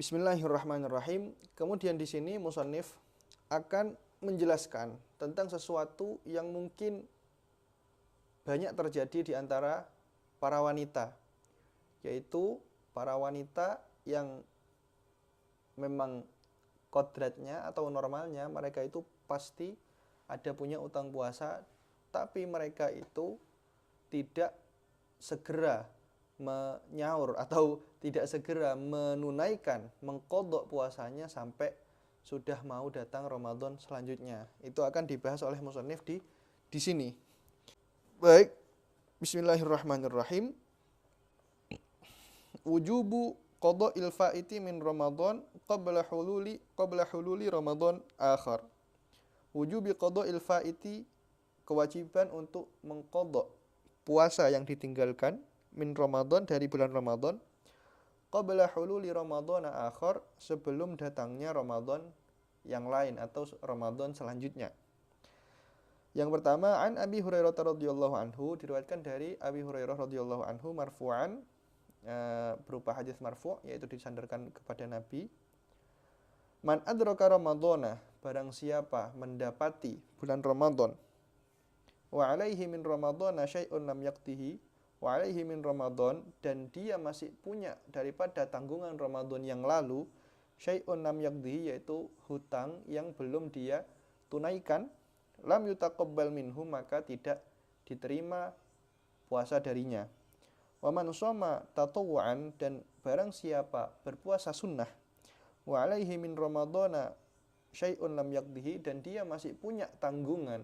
Bismillahirrahmanirrahim. Kemudian di sini musannif akan menjelaskan tentang sesuatu yang mungkin banyak terjadi di antara para wanita, yaitu para wanita yang memang kodratnya atau normalnya mereka itu pasti ada punya utang puasa, tapi mereka itu tidak segera menyaur atau tidak segera menunaikan, mengqadha puasanya sampai sudah mau datang Ramadan selanjutnya. Itu akan dibahas oleh musannif di sini. Baik, bismillahirrahmanirrahim. Wujubu qada'il faiti min Ramadan qabla hululi Ramadan akhar. Wujubi qada'il faiti, kewajiban untuk mengqadha puasa yang ditinggalkan min Ramadan, dari bulan Ramadan, qabla hululi Ramadan akhar, sebelum datangnya Ramadan yang lain atau Ramadan selanjutnya. Yang pertama, an Abi Hurairah radhiyallahu anhu, diriwayatkan dari Abi Hurairah radhiyallahu anhu marfu'an, berupa hadis marfu', yaitu disandarkan kepada Nabi. Man adraka Ramadhana, barang siapa mendapati bulan Ramadan, wa alaihi min Ramadhana syai'un lam yaqtihi, wa alaihi min Ramadan, dan dia masih punya daripada tanggungan Ramadan yang lalu, syai'un lam yaqtihi, yaitu hutang yang belum dia tunaikan, lam yutaqabbal minhu, maka tidak diterima puasa darinya. Wa man shoma tatawwu'an, dan barang siapa berpuasa sunnah, wa alaihi min Ramadhana syai'un lam yaqdihi, dan dia masih punya tanggungan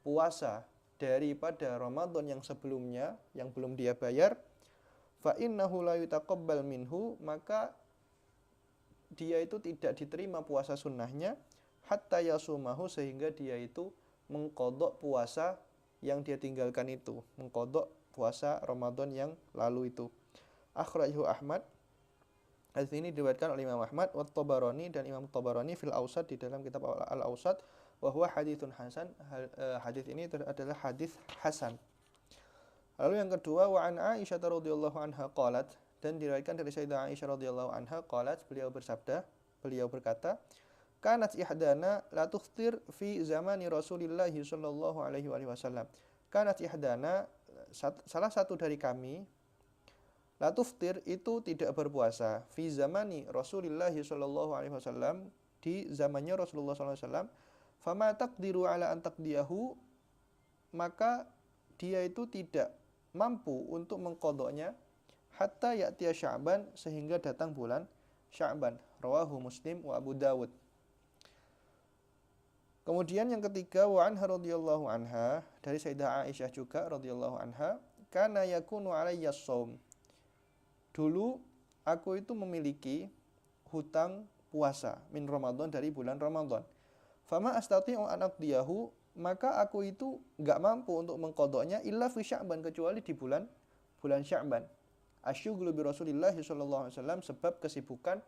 puasa daripada Ramadan yang sebelumnya yang belum dia bayar, fa innahu la yutaqabbal minhu, maka dia itu tidak diterima puasa sunnahnya, hatta yasumahu, sehingga dia itu mengqadha puasa yang dia tinggalkan itu, mengqadha puasa Ramadan yang lalu itu. Akhrajahu Ahmad. Hadis ini diriwayatkan oleh Imam Ahmad wa Tabarani, dan Imam Tabarani fil Awsat, di dalam kitab Al-Awsat, wa huwa haditsun hasan. Hadis ini adalah hadis hasan. Lalu yang kedua, wa an Aisyah radhiyallahu anha qalat, dan diriwayatkan dari Sayyidah Aisyah radhiyallahu anha qalat, beliau berkata, kanat ihdana la tuftir fi zamani Rasulillah sallallahu alaihi wasallam. Kanat ihdana, salah satu dari kami, la tuftir, itu tidak berpuasa, fi zamani Rasulillah sallallahu alaihi wasallam, di zamannya Rasulullah sallallahu alaihi wasallam, fama taqdiru ala an taqdiyahu, maka dia itu tidak mampu untuk mengqadhanya, hatta ya'tiya Sya'ban, sehingga datang bulan Sya'ban. Rawahu Muslim wa Abu Dawud. Kemudian yang ketiga, wa anha radhiyallahu anha, dari Sayyidah Aisyah juga radhiyallahu anha, kana yakunu alayya shaum, dulu aku itu memiliki hutang puasa min Ramadan, dari bulan Ramadan. Fama astati'u an aqdiyahu, maka aku itu enggak mampu untuk mengqadhanya, illa fi Sya'ban, kecuali di bulan Sya'ban. Asyghulu bi Rasulillah sallallahu alaihi wasallam, sebab kesibukan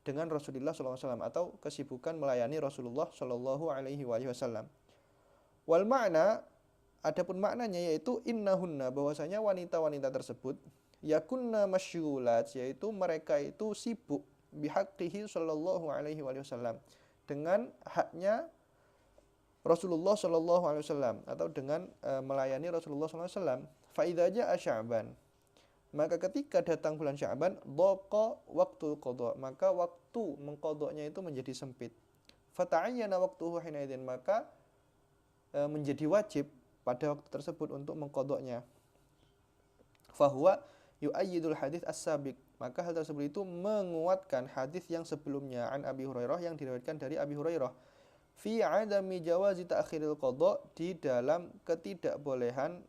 dengan Rasulullah sallallahu alaihi wasallam, atau kesibukan melayani Rasulullah sallallahu alaihi wasallam. Wal ma'na, adapun maknanya yaitu innahunna, bahwasanya wanita-wanita tersebut, yakunna masyghulat, yaitu mereka itu sibuk, bihaqqihi sallallahu alaihi wasallam, dengan haknya Rasulullah sallallahu alaihi wasallam, atau dengan melayani Rasulullah sallallahu alaihi wasallam. Fa idza jaa Sya'ban, maka ketika datang bulan Sya'ban, dhaqa waqtul qadha, maka waktu mengqadhanya itu menjadi sempit. Fata'ayyana waqtuhu hinaidin, maka menjadi wajib pada waktu tersebut untuk mengqadhanya. Fahuwa yu'ayyidul hadits as-sabiq, maka hal tersebut itu menguatkan hadis yang sebelumnya, an Abi Hurairah, yang diriwayatkan dari Abi Hurairah, fi 'adami jawazi ta'khiril qadha, di dalam ketidakbolehan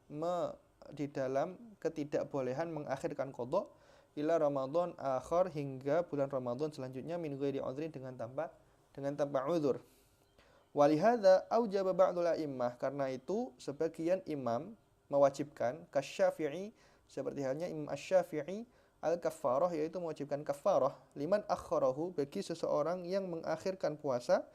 mengakhirkan qadha, ila Ramadan akhir, hingga bulan Ramadan selanjutnya, min ghairi udhrin, dengan tanpa uzur. Walihadza aujaba ba'dul a'immah, karena itu sebagian imam mewajibkan, kasy-Syafi'i, seperti halnya Imam Asy-Syafi'i, al-kaffarah, yaitu mewajibkan kaffarah, liman akharahu, bagi seseorang yang mengakhirkan puasa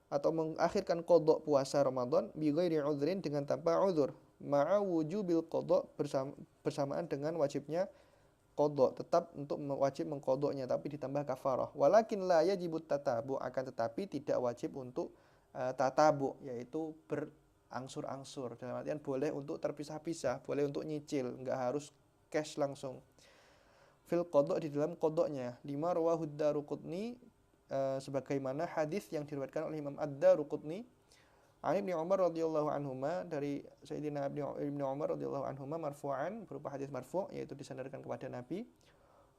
atau mengakhirkan qadha puasa Ramadan, bi ghairi udhrin, dengan tanpa uzur, ma'a wujubil qadha, bersamaan dengan wajibnya qadha, tetap untuk wajib mengqadhanya tapi ditambah kafarah. Walakin la yajibut tatabu, akan tetapi tidak wajib untuk tatabu, yaitu berangsur-angsur. Dalam artian boleh untuk terpisah-pisah, boleh untuk nyicil, enggak harus cash langsung. Fil qadha, di dalam qadhanya. Lima rawahu ad-Daruqutni, sebagaimana hadis yang diriwayatkan oleh Imam Ad-Daruqutni an Ibnu Umar radhiyallahu anhuma, dari Sayyidina Ibnu Umar radhiyallahu anhuma marfu'an, berupa hadis marfu', yaitu disandarkan kepada Nabi.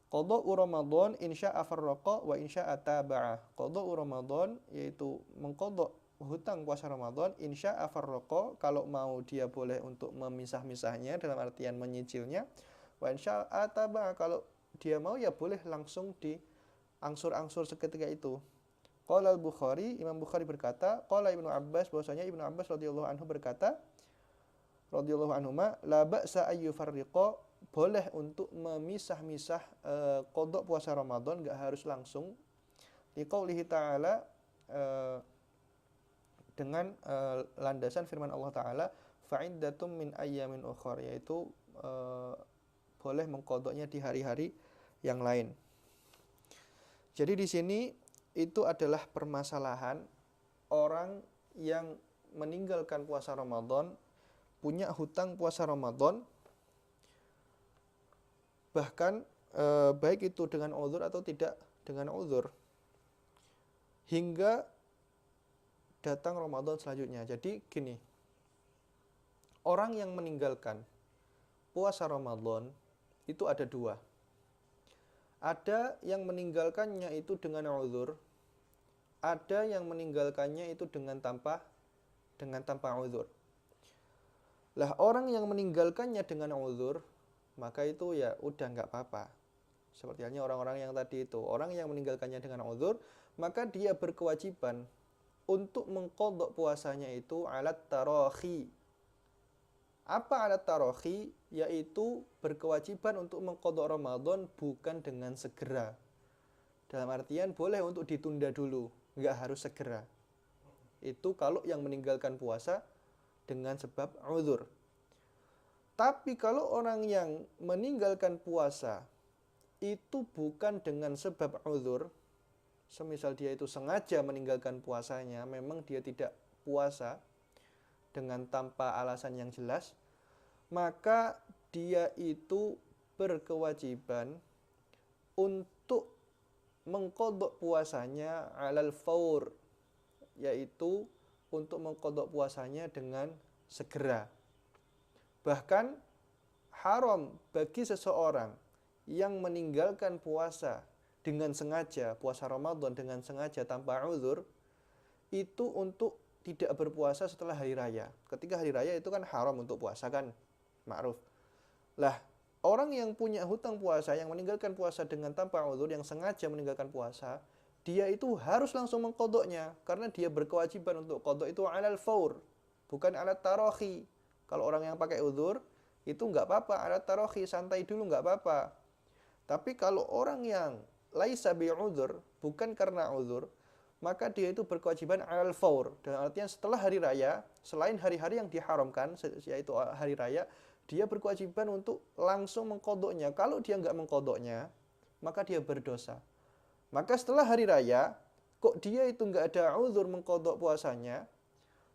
Qada'u Ramadan insya'a farraqa wa insya'a taba'a. Qada'u Ramadan yaitu mengqadha hutang puasa Ramadan, insya'a farraqa, kalau mau dia boleh untuk memisah-misahnya dalam artian menyicilnya, wa insya'a taba'a, kalau dia mau ya boleh langsung di angsur-angsur seketika itu. Qala al-Bukhari, Imam Bukhari berkata, qala Ibnu Abbas, bahwasanya Ibnu Abbas radhiyallahu anhu berkata, radhiyallahu anhuma, la ba'sa ayyufarriqa, boleh untuk memisah-misah qadha puasa Ramadan, enggak harus langsung. Liqaulihi ta'ala, dengan landasan firman Allah Ta'ala, fa'iddatum min ayyamin ukhar, yaitu boleh mengqadhanya di hari-hari yang lain. Jadi di sini itu adalah permasalahan orang yang meninggalkan puasa Ramadan, punya hutang puasa Ramadan, bahkan baik itu dengan uzur atau tidak dengan uzur, hingga datang Ramadan selanjutnya. Jadi gini, orang yang meninggalkan puasa Ramadan itu ada dua. Ada yang meninggalkannya itu dengan uzur, ada yang meninggalkannya itu dengan tanpa uzur. Lah orang yang meninggalkannya dengan uzur, maka itu ya udah nggak apa-apa. Seperti halnya orang-orang yang tadi itu, orang yang meninggalkannya dengan uzur, maka dia berkewajiban untuk mengqadha puasanya itu alat tarakhi. Apa alat tarakhi? Yaitu berkewajiban untuk mengqadha Ramadan bukan dengan segera. Dalam artian boleh untuk ditunda dulu, nggak harus segera. Itu kalau yang meninggalkan puasa dengan sebab uzur. Tapi kalau orang yang meninggalkan puasa itu bukan dengan sebab uzur, semisal dia itu sengaja meninggalkan puasanya, memang dia tidak puasa dengan tanpa alasan yang jelas, maka dia itu berkewajiban untuk mengqadha puasanya alal faur, yaitu untuk mengqadha puasanya dengan segera. Bahkan haram bagi seseorang yang meninggalkan puasa dengan sengaja, puasa Ramadan dengan sengaja tanpa uzur, itu untuk tidak berpuasa setelah hari raya. Ketika hari raya itu kan haram untuk puasa kan, ma'ruf. Lah, orang yang punya hutang puasa, yang meninggalkan puasa dengan tanpa uzur, yang sengaja meninggalkan puasa, dia itu harus langsung mengqadhanya, karena dia berkewajiban untuk qadha itu alal faur, bukan alat tarakhi. Kalau orang yang pakai uzur, itu nggak apa-apa, alat tarakhi, santai dulu nggak apa-apa. Tapi kalau orang yang laisa bi'udhur, bukan karena uzur, maka dia itu berkewajiban alal faur. Dalam artian setelah hari raya, selain hari-hari yang diharamkan, yaitu hari raya, dia berkewajiban untuk langsung mengqadhanya. Kalau dia nggak mengqadhanya, maka dia berdosa. Maka setelah hari raya, kok dia itu nggak ada uzur mengqadha puasanya,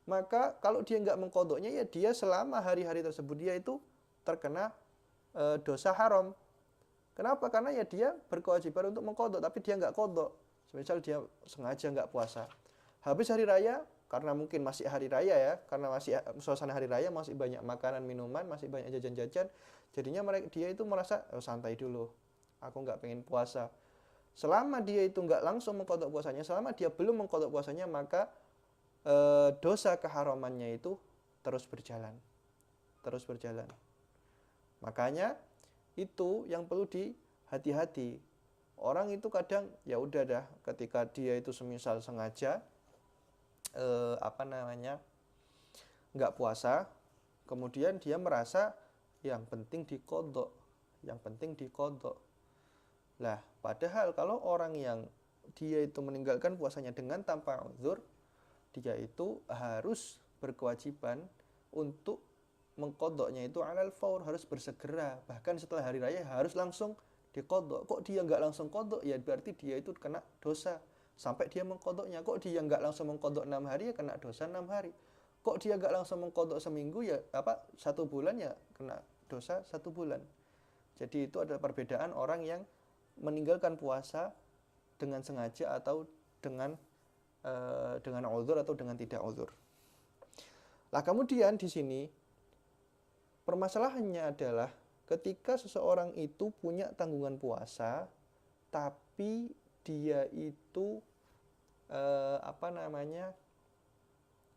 maka kalau dia nggak mengqadhanya, ya dia selama hari-hari tersebut dia itu terkena dosa haram. Kenapa? Karena ya dia berkewajiban untuk mengqadha, tapi dia nggak qadha. Misal dia sengaja nggak puasa. Habis hari raya, karena mungkin masih hari raya ya, karena masih suasana hari raya, masih banyak makanan, minuman, masih banyak jajan-jajan, jadinya dia itu merasa, santai dulu, aku nggak pengen puasa. Selama dia itu nggak langsung mengqadha puasanya, selama dia belum mengqadha puasanya, maka dosa keharamannya itu terus berjalan. Terus berjalan. Makanya itu yang perlu dihati-hati. Orang itu kadang ya udah dah, ketika dia itu semisal sengaja nggak puasa, kemudian dia merasa yang penting diqadha, yang penting diqadha. Lah, padahal kalau orang yang dia itu meninggalkan puasanya dengan tanpa uzur, dia itu harus berkewajiban untuk mengqadhanya itu alal faur, harus bersegera, bahkan setelah hari raya harus langsung dikodok. Kok dia nggak langsung kodok? Ya berarti dia itu kena dosa sampai dia mengkodoknya. Kok dia nggak langsung mengkodok 6 hari, ya kena dosa 6 hari. Kok dia nggak langsung mengkodok seminggu, ya 1 bulan, ya kena dosa 1 bulan. Jadi itu adalah perbedaan orang yang meninggalkan puasa dengan sengaja atau dengan uzur atau dengan tidak uzur. Lah kemudian di sini permasalahannya adalah ketika seseorang itu punya tanggungan puasa, tapi dia itu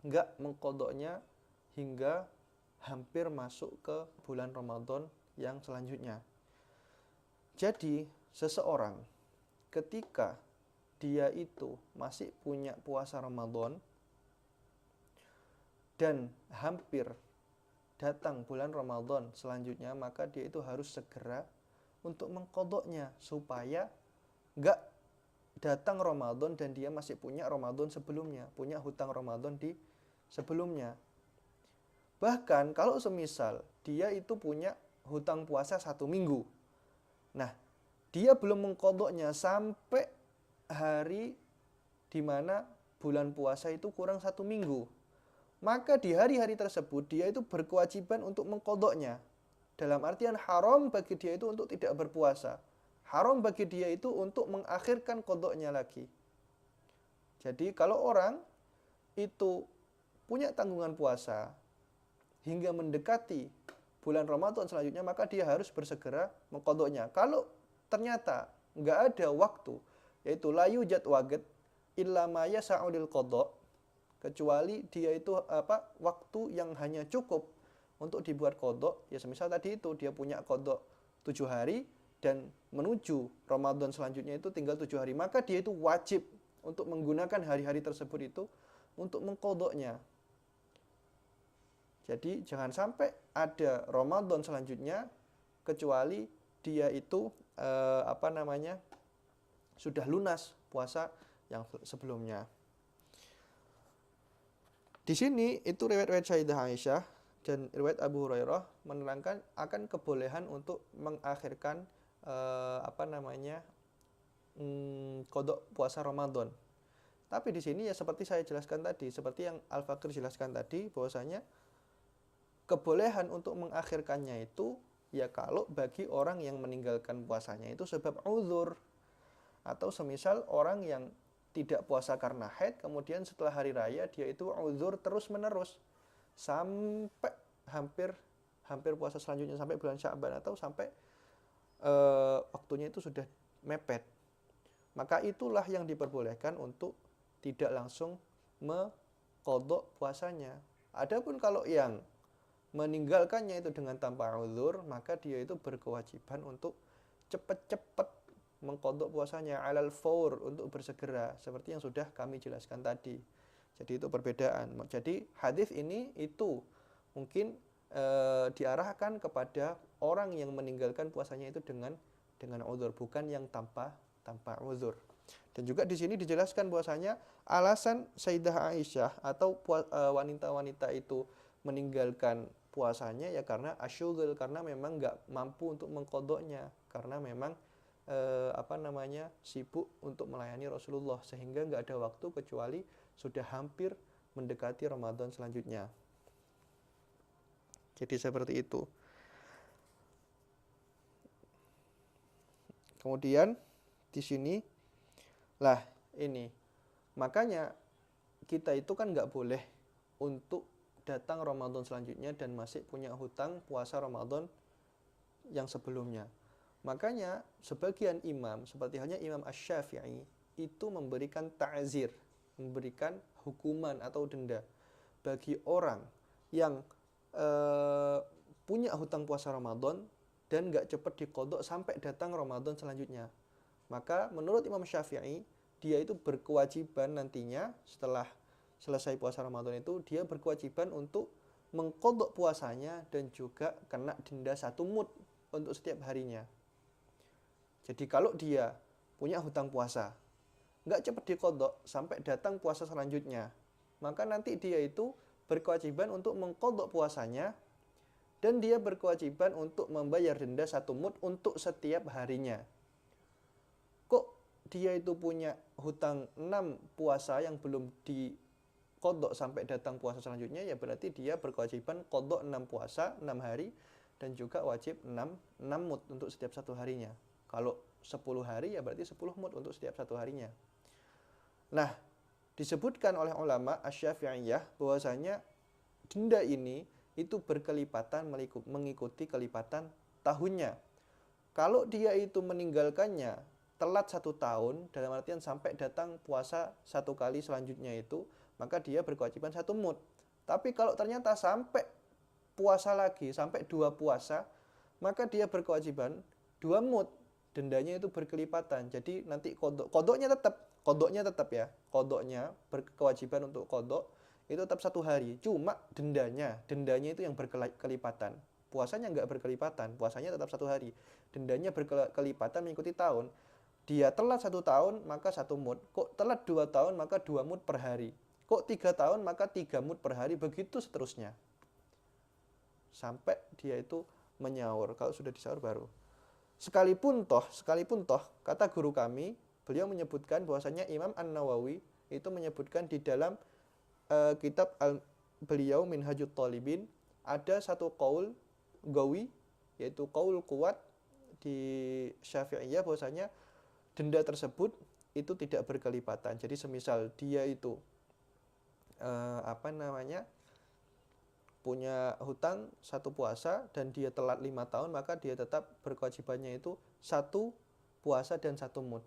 nggak mengkodoknya hingga hampir masuk ke bulan Ramadan yang selanjutnya. Jadi seseorang ketika dia itu masih punya puasa Ramadan dan hampir datang bulan Ramadan selanjutnya, maka dia itu harus segera untuk mengkodoknya supaya nggak datang Ramadan dan dia masih punya Ramadan sebelumnya, punya hutang Ramadan di sebelumnya. Bahkan kalau semisal dia itu punya hutang puasa 1 minggu, nah dia belum mengkodoknya sampai hari di mana bulan puasa itu kurang 1 minggu, maka di hari-hari tersebut dia itu berkewajiban untuk mengkodoknya. Dalam artian haram bagi dia itu untuk tidak berpuasa. Haram bagi dia itu untuk mengakhirkan kodoknya lagi. Jadi kalau orang itu punya tanggungan puasa hingga mendekati bulan Ramadan selanjutnya, maka dia harus bersegera mengkodoknya. Kalau ternyata nggak ada waktu, yaitu la yujad waqt illa ma yasa'udil qada, kecuali dia itu waktu yang hanya cukup untuk dibuat kodok, ya semisal tadi itu dia punya kodok 7 hari dan menuju Ramadan selanjutnya itu tinggal 7 hari, maka dia itu wajib untuk menggunakan hari-hari tersebut itu untuk mengkodoknya. Jadi jangan sampai ada Ramadan selanjutnya kecuali dia itu sudah lunas puasa yang sebelumnya. Di sini itu riwayat Sayyidah Aisyah dan riwayat Abu Hurairah menerangkan akan kebolehan untuk mengakhirkan kodok puasa Ramadan. Tapi di sini ya seperti saya jelaskan tadi, seperti yang Al-Fakir jelaskan tadi, bahwasanya kebolehan untuk mengakhirkannya itu ya kalau bagi orang yang meninggalkan puasanya itu sebab uzur, atau semisal orang yang tidak puasa karena haid, kemudian setelah hari raya dia itu uzur terus menerus sampai hampir puasa selanjutnya, sampai bulan Sya'ban atau sampai waktunya itu sudah mepet. Maka itulah yang diperbolehkan untuk tidak langsung mengqadha puasanya. Adapun kalau yang meninggalkannya itu dengan tanpa uzur, maka dia itu berkewajiban untuk cepat-cepat mengqadha puasanya alal faur, untuk bersegera, seperti yang sudah kami jelaskan tadi. Jadi itu perbedaan. Jadi hadis ini itu mungkin diarahkan kepada orang yang meninggalkan puasanya itu dengan uzur, bukan yang tanpa uzur. Dan juga di sini dijelaskan bahwasanya alasan Sayyidah Aisyah atau wanita-wanita itu meninggalkan puasanya ya karena asyughul, karena memang nggak mampu untuk mengqadhanya, karena memang sibuk untuk melayani Rasulullah, sehingga nggak ada waktu kecuali sudah hampir mendekati Ramadan selanjutnya. Jadi seperti itu. Kemudian di sini lah ini, makanya kita itu kan nggak boleh untuk datang Ramadan selanjutnya dan masih punya hutang puasa Ramadan yang sebelumnya. Makanya sebagian imam, seperti halnya Imam Asy-Syafi'i, itu memberikan ta'zir, memberikan hukuman atau denda bagi orang yang punya hutang puasa Ramadan dan nggak cepat diqadha sampai datang Ramadan selanjutnya. Maka menurut Imam Syafi'i, dia itu berkewajiban nantinya setelah selesai puasa Ramadan itu, dia berkewajiban untuk mengqadha puasanya dan juga kena denda 1 mud untuk setiap harinya. Jadi kalau dia punya hutang puasa, nggak cepat diqadha sampai datang puasa selanjutnya, maka nanti dia itu berkewajiban untuk mengqadha puasanya dan dia berkewajiban untuk membayar denda 1 mud untuk setiap harinya. Kok dia itu punya hutang 6 puasa yang belum dikodok sampai datang puasa selanjutnya, ya berarti dia berkewajiban kodok 6 puasa, 6 hari, dan juga wajib 6 mud untuk setiap 1 harinya. Kalau 10 hari ya berarti 10 mud untuk setiap 1 harinya. Nah, disebutkan oleh ulama Asy-Syafi'iyah bahwasanya denda ini itu berkelipatan mengikuti kelipatan tahunnya. Kalau dia itu meninggalkannya telat 1 tahun, dalam artian sampai datang puasa 1 kali selanjutnya itu, maka dia berkewajiban 1 mud. Tapi kalau ternyata sampai puasa lagi, sampai 2 puasa, maka dia berkewajiban 2 mud. Dendanya itu berkelipatan. Jadi nanti kodoknya tetap ya. Kodoknya berkewajiban untuk kodok itu tetap 1 hari. Cuma dendanya itu yang berkelipatan. Puasanya nggak berkelipatan, puasanya tetap 1 hari. Dendanya berkelipatan mengikuti tahun. Dia telat 1 tahun maka 1 mud. Kok telat 2 tahun maka 2 mud per hari. Kok 3 tahun maka 3 mud per hari, begitu seterusnya. Sampai dia itu menyaur. Kalau sudah disaur baru. Sekalipun toh, kata guru kami, beliau menyebutkan bahwasanya Imam An-Nawawi itu menyebutkan di dalam kitab beliau Minhajut Thalibin, ada satu qaul gawi, yaitu qaul kuat di Syafi'iyah bahwasanya denda tersebut itu tidak berkelipatan. Jadi semisal dia itu punya hutang 1 puasa dan dia telat 5 tahun, maka dia tetap berkewajibannya itu 1 puasa dan 1 mud.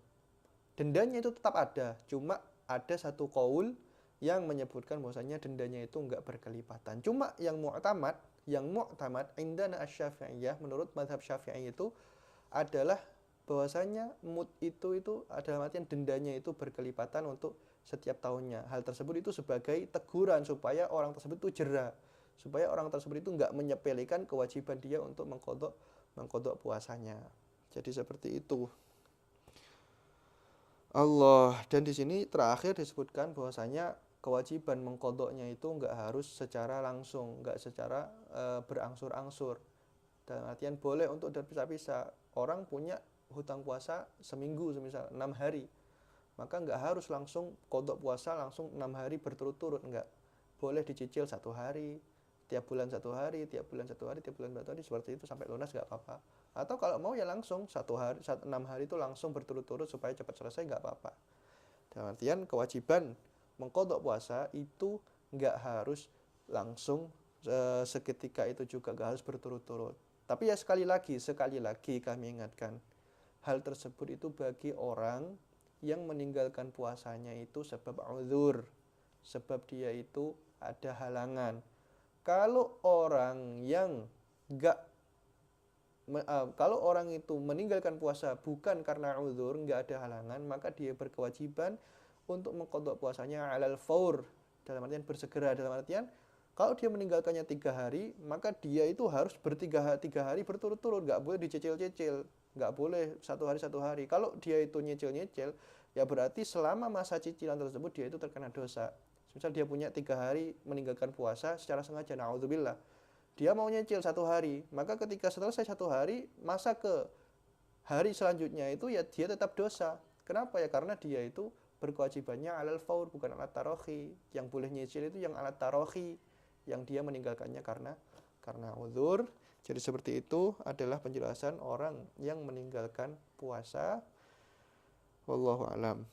Dendanya itu tetap ada, cuma ada satu qaul yang menyebutkan bahwasanya dendanya itu enggak berkelipatan. Cuma yang mu'tamad indana Asy-Syafi'iyah, menurut mazhab Syafi'i itu adalah bahwasanya mud itu adalah artian dendanya itu berkelipatan untuk setiap tahunnya. Hal tersebut itu sebagai teguran supaya orang tersebut itu jera, supaya orang tersebut itu enggak menyepelekan kewajiban dia untuk mengkodok puasanya. Jadi seperti itu. Allah, dan di sini terakhir disebutkan bahwasanya kewajiban mengkodoknya itu enggak harus secara langsung, enggak secara berangsur-angsur. Dalam artian boleh untuk terpisah-pisah. Orang punya hutang puasa seminggu, semisal 6 hari, maka enggak harus langsung kodok puasa langsung 6 hari berturut-turut, enggak. Boleh dicicil 1 hari, tiap bulan 1 hari, tiap bulan 1 hari, tiap bulan 1 hari, seperti itu sampai lunas enggak apa-apa. Atau kalau mau ya langsung 1 hari, 6 hari itu langsung berturut-turut supaya cepat selesai, enggak apa-apa. Dalam artian kewajiban mengkodok puasa itu enggak harus langsung seketika itu juga, enggak harus berturut-turut. Tapi ya sekali lagi kami ingatkan, hal tersebut itu bagi orang yang meninggalkan puasanya itu sebab uzur, sebab dia itu ada halangan. Kalau orang itu meninggalkan puasa bukan karena uzur, enggak ada halangan, maka dia berkewajiban untuk mengqadha puasanya alal faur, dalam artian bersegera, dalam artian kalau dia meninggalkannya 3 hari, maka dia itu harus tiga hari berturut-turut, nggak boleh dicicil-cicil, nggak boleh 1 hari. Kalau dia itu nyicil-nyicil, ya berarti selama masa cicilan tersebut dia itu terkena dosa. Misal dia punya 3 hari meninggalkan puasa secara sengaja, na'udzubillah. Dia mau nyicil 1 hari, maka ketika selesai 1 hari, masa ke hari selanjutnya itu ya dia tetap dosa. Kenapa ya? Karena dia itu berkewajibannya alal faur, bukan alat tarohi. Yang boleh nyicil itu yang alat tarohi, yang dia meninggalkannya karena uzur. Jadi seperti itu adalah penjelasan orang yang meninggalkan puasa. Wallahu a'lam.